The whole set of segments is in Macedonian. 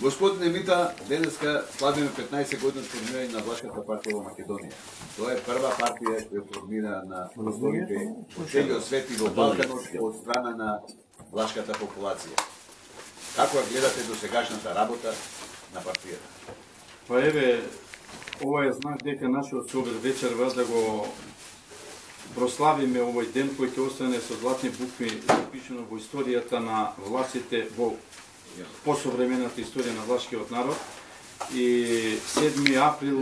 Господин Емита, денеска славиме 15 години формирање на Влашката партија во Македонија. Тоа е прва партија која формира на просторите во целиот свет и во Балканот од страна на влашката популација. Како гледате до сегашната работа на партијата? Па еве, ова е знак дека нашиот собор вечерва да го прославиме овој ден кој ќе остане со златни букви запишено во историјата на власите во посовремената историја на влашкиот народ. И 7 април,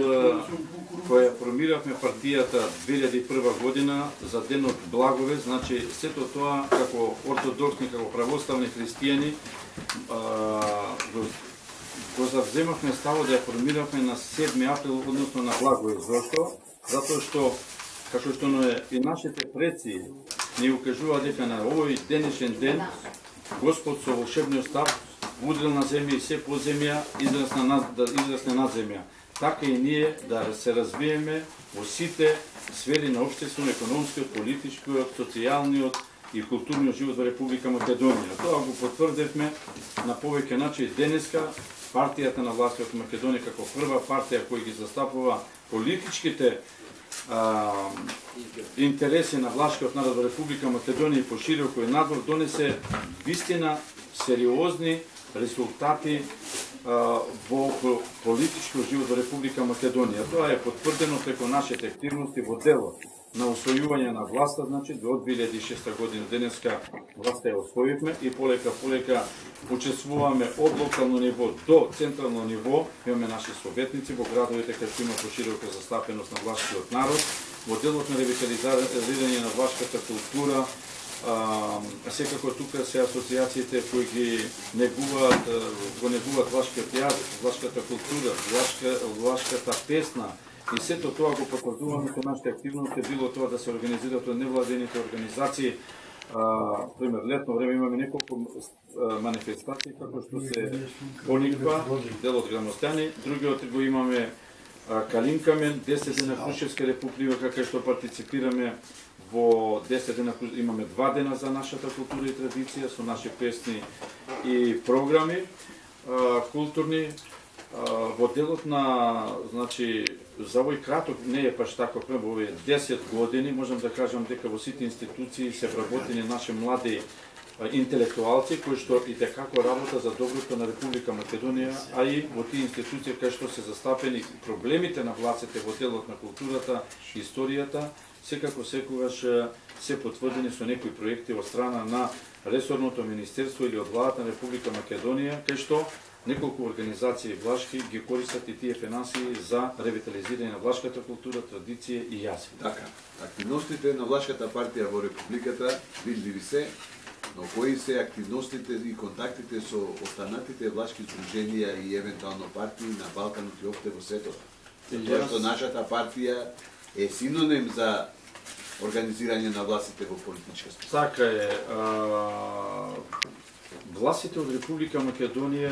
која формиравме партијата 2001 година за денот Благове, значи сето тоа како ортодоксни, како православни христијани го завземавме ставо да ја формиравме на 7 април, односно на Благове. Зошто? Затоа што, како што и нашите предци ни укажува дека на овој денешен ден Господ со волшебниот став удрил на земја и се подземја израсне над земја. Така и ние да се развиеме во сите сфери на општествено, економскиот, политичкиот, социјалниот и културниот живот во Република Македонија. Тоа го потврдевме на повеќе начини денеска. Партијата на властиот Македонија како прва партија која ги застапува политичките интереси на влашкиот народ во Република Македонија и пошироко и надвор донесе вистина сериозни резултати во политичкиот живот во Република Македонија. Тоа е потврдено преку нашите активности во делот на освојување на власта, значи до 2006 година денеска власта ја освоивме и полека учествуваме од локално ниво до централно ниво. Имаме наши советници во градовите кај што има поширока застапеност на влашкиот народ, во делот на ревитализирање на влашката култура. Секако тука се асоциациите кои ги негуваат влашкиот јазик, влашката култура, влашката песна. И сето тоа го потврдуваме со нашите активности, било тоа да се организираат од невладените организации. Пример, летно време имаме неколку манифестации, како што се Пониква, дел од Грамостјани, другиот го имаме Калинкамен, 10 дена Крушевска република, кај што партиципираме во 10 дена, имаме 2 дена за нашата култура и традиција, со наши песни и програми културни. Во делот на, значи, за овој краток, не е баш така, во овие 10 години, можам да кажам дека во сите институции се вработени наши млади интелектуалци, кои што и текако работа за доброто на Република Македонија, а и во тие институции кај што се застапени проблемите на властите во делот на културата, историјата, секако секогаш се потврдени со некои проекти од страна на ресорното министерство или од владата на Република Македонија, кај што неколку организации влашки ги користат и тие финансии за ревитализирање на влашката култура, традиција и јазик. Така, активностите на влашката партија во Републиката видливи се, но кои се активностите и контактите со останатите влашки здруженија и евентуално партии на Балканот и опште во светот? Затоа што нашата партија е синоним за организирање на властите во политичка смисла. Така е. Властите од Република Македонија,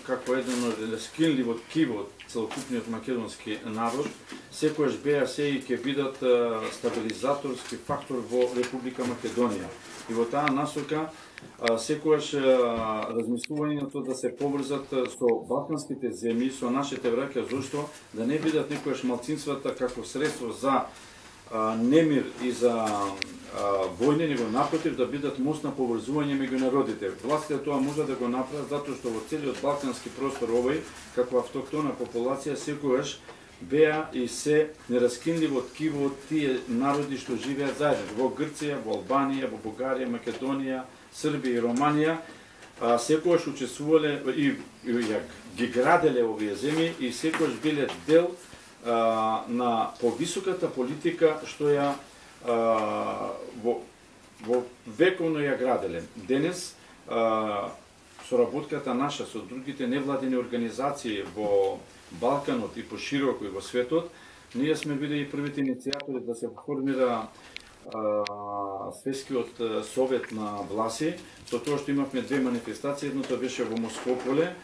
како еден од нескинливот ткиво од целокупниот македонски народ, секојаш беа се и ќе бидат стабилизаторски фактор во Република Македонија. И во таа насока секојаш размислувањето да се поврзат со балканските земји, со нашите браќа, зашто да не бидат некојаш малцинствата како средство за немир и за војни, него напротив да бидат мост на поврзување меѓу народите. Властите тоа може да го направат затоа што во целиот балкански простор овој, како автохтона популација, секогаш беа и се нераскинливо ткиво од тие народи што живеат заедно. Во Грција, во Албанија, во Бугарија, Македонија, Србија и Романија, секогаш учествувале и ги граделе овие земји и секогаш биле дел на повисоката политика што ја во вековно ја граделе. Денес соработката наша со другите невладени организации во Балканот и пошироко и во светот, ние сме биле и првите иницијатори да се формира Светскиот совет на власи, со тоа што имавме 2 манифестации, едното беше во Москополе,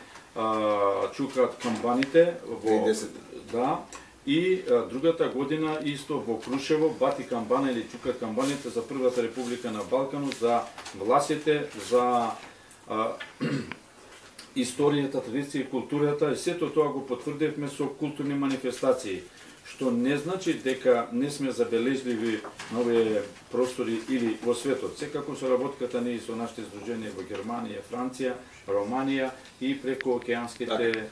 чукаат камбаните во 2010. Да. И другата година исто во Крушево, бати камбана или чукат камбаните за првата република на Балканот, за власите, за историјата, традиција и културата, и сето тоа го потврдивме со културни манифестации, што не значи дека не сме забележливи на овие простори или во светот. Секако со работката ни со нашите здруженија во Германија, Франција, Романија и преку океанските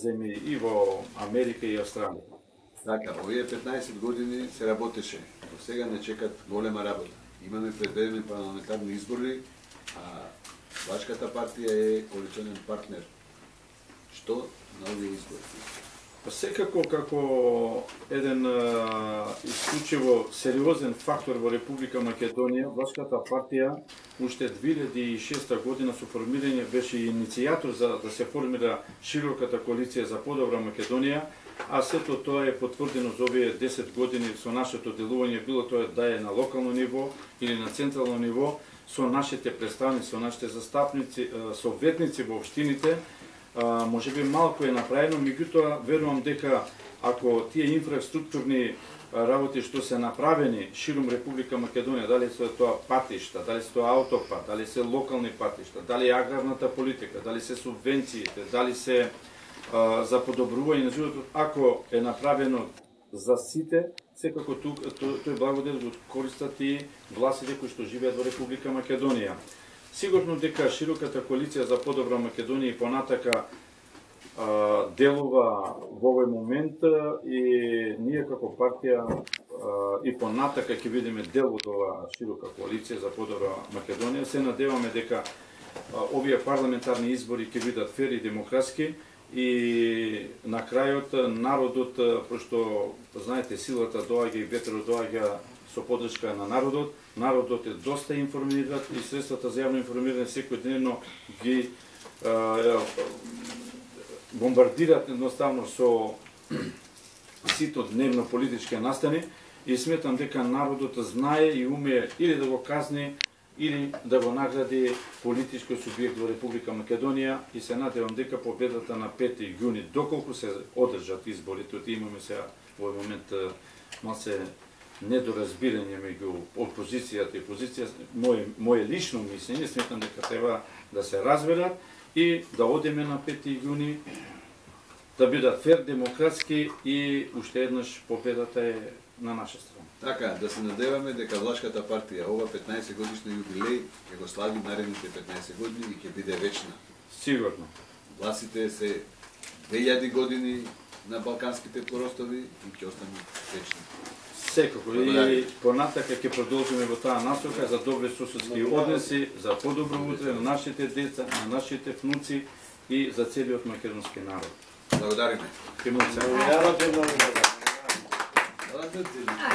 земји и во Америка и Австралија. Така, овие 15 години се работеше, но сега не чекат голема работа. Имаме предвидени парламентарни избори, а Влашката партија е коалиционен партнер. Што на овие избори? Секако како еден исклучиво сериозен фактор во Република Македонија, Влашката партија уште 2006 година со формирање беше иницијатор за да се формира широката коалиција за подобра Македонија, а сето тоа е потврдено за овие 10 години со нашето делување, било тоа да е на локално ниво или на централно ниво, со нашите представници, со нашите застапници, советници во општините. Може би малку е направено, меѓутоа верувам дека ако тие инфраструктурни работи што се направени широм Република Македонија, дали се тоа патишта, дали се тоа аутопат, дали се локални патишта, дали аграрната политика, дали се субвенциите, дали се за подобрување на животот, ако е направено за сите, секако тој благодет го користат и властите кои што живеат во Република Македонија. Сигурно дека широката коалиција за подобра Македонија и понатака делува во овој момент и ние како партија и понатака ќе видиме дел од ова широка коалиција за подобра Македонија. Се надеваме дека овие парламентарни избори ќе бидат фер и демократски и на крајот народот, пошто знаете силата доаѓа и ветерот доаѓа со поддршка на народот. Народот е доста информиран и средствата за јавно информирање секојдневно ги бомбардираат едноставно со сито дневно политички настани и сметам дека народот знае и умее или да го казни или да го награди политички субјект во Република Македонија и се надевам дека победата на 5 јуни, доколку се одржат изборите, имаме сега во момент малце недоразбирање меѓу опозицијата и позицијата, моје лично мислење, сметам дека треба да се разберат и да одеме на 5 јуни, да бидат фер, демократски и уште еднаш победата е на наша страна. Така, да се надеваме дека Влашката партија ова 15 годишна јубилеј ќе го слави наредните 15 години и ќе биде вечна. Сигурно. Власите се 2000 години на балканските простори и ќе останат вечни. Секако и понатака ќе продолжиме во таа насока за добри соседски односи, за подобро утре на нашите деца, на нашите внуци и за целиот македонски народ. Благодариме. Благодариме.